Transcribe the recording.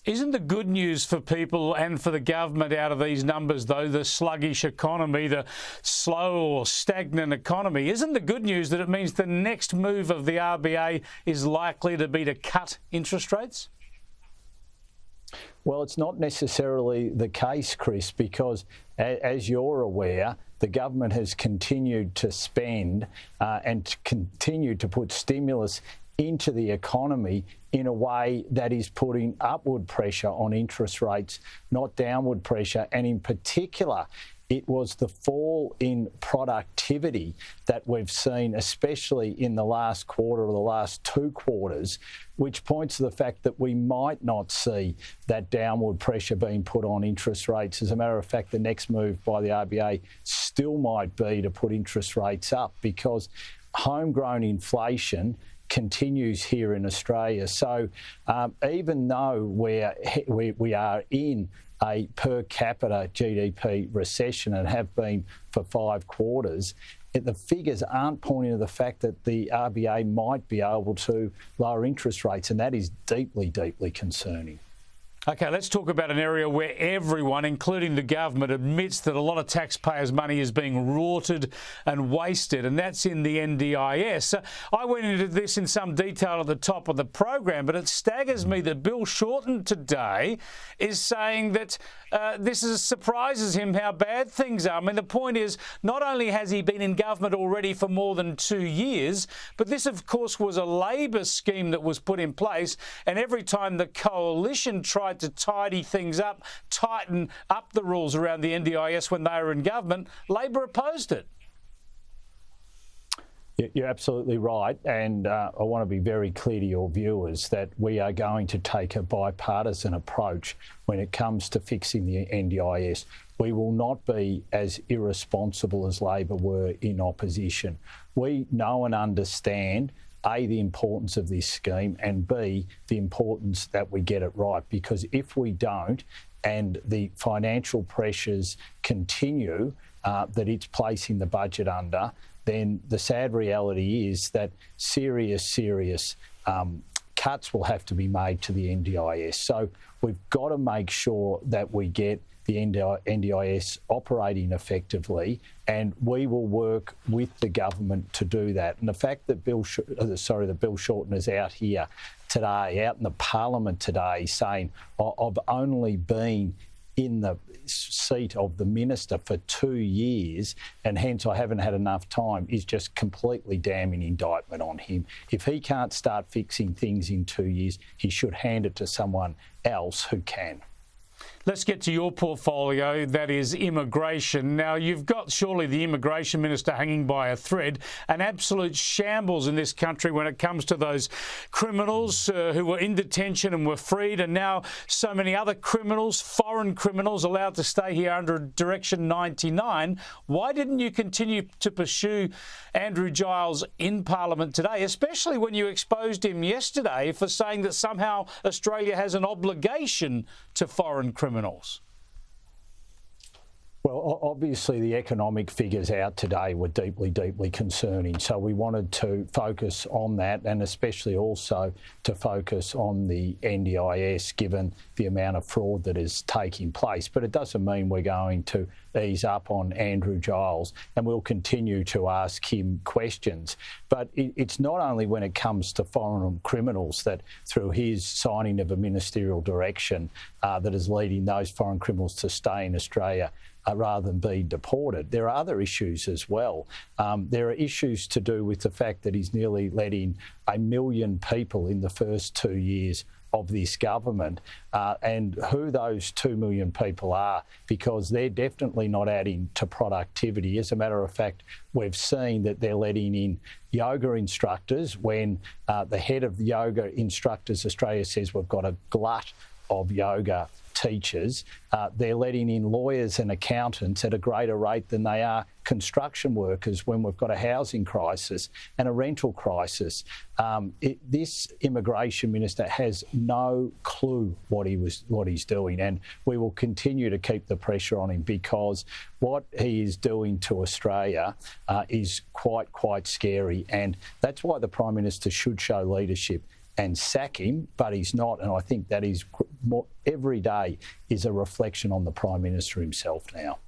Isn't the good news for people and for the government out of these numbers, though, the sluggish economy, the slow or stagnant economy, isn't the good news that it means the next move of the RBA is likely to be to cut interest rates? Well, it's not necessarily the case, Chris, because as you're aware, the government has continued to spend and continued to put stimulus into the economy in a way that is putting upward pressure on interest rates, not downward pressure. And in particular, it was the fall in productivity that we've seen, especially in the last quarter or the last 2 quarters, which points to the fact that we might not see that downward pressure being put on interest rates. As a matter of fact, the next move by the RBA still might be to put interest rates up because homegrown inflation continues here in Australia. So even though we are in a per capita GDP recession and have been for 5 quarters, the figures aren't pointing to the fact that the RBA might be able to lower interest rates, and that is deeply, deeply concerning. OK, let's talk about an area where everyone, including the government, admits that a lot of taxpayers' money is being rorted and wasted, and that's in the NDIS. I went into this in some detail at the top of the program, but it staggers me that Bill Shorten today is saying that this surprises him how bad things are. I mean, the point is, not only has he been in government already for more than 2 years, but this, of course, was a Labor scheme that was put in place, and every time the coalition tried to tidy things up, tighten up the rules around the NDIS when they were in government, Labor opposed it. You're absolutely right, and I want to be very clear to your viewers that we are going to take a bipartisan approach when it comes to fixing the NDIS. We will not be as irresponsible as Labor were in opposition. We know and understand A, the importance of this scheme, and B, the importance that we get it right. Because if we don't, and the financial pressures continue that it's placing the budget under, then the sad reality is that serious cuts will have to be made to the NDIS. So we've got to make sure that we get the NDIS operating effectively, and we will work with the government to do that. And the fact that Bill Shorten is out here today, out in the Parliament today, saying, I've only been in the seat of the minister for 2 years and hence I haven't had enough time, is just completely damning indictment on him. If he can't start fixing things in 2 years, he should hand it to someone else who can. Let's get to your portfolio, that is immigration. Now, you've got surely the Immigration Minister hanging by a thread, an absolute shambles in this country when it comes to those criminals who were in detention and were freed, and now so many other criminals, foreign criminals, allowed to stay here under Direction 99. Why didn't you continue to pursue Andrew Giles in Parliament today, especially when you exposed him yesterday for saying that somehow Australia has an obligation to foreign criminals? Well, obviously the economic figures out today were deeply, deeply concerning. So we wanted to focus on that, and especially also to focus on the NDIS, given the amount of fraud that is taking place. But it doesn't mean we're going to ease up on Andrew Giles, and we'll continue to ask him questions. But it's not only when it comes to foreign criminals that through his signing of a ministerial direction that is leading those foreign criminals to stay in Australia rather than be deported. There are other issues as well. There are issues to do with the fact that he's nearly let in 1 million people in the first 2 years of this government, and who those 2 million people are, because they're definitely not adding to productivity. As a matter of fact, we've seen that they're letting in yoga instructors when the head of the Yoga Instructors Australia says we've got a glut of yoga teachers. They're letting in lawyers and accountants at a greater rate than they are construction workers when we've got a housing crisis and a rental crisis. This Immigration Minister has no clue what he's doing, and we will continue to keep the pressure on him, because what he is doing to Australia is quite scary, and that's why the Prime Minister should show leadership and sack him, but he's not. And I think that is every day is a reflection on the Prime Minister himself now.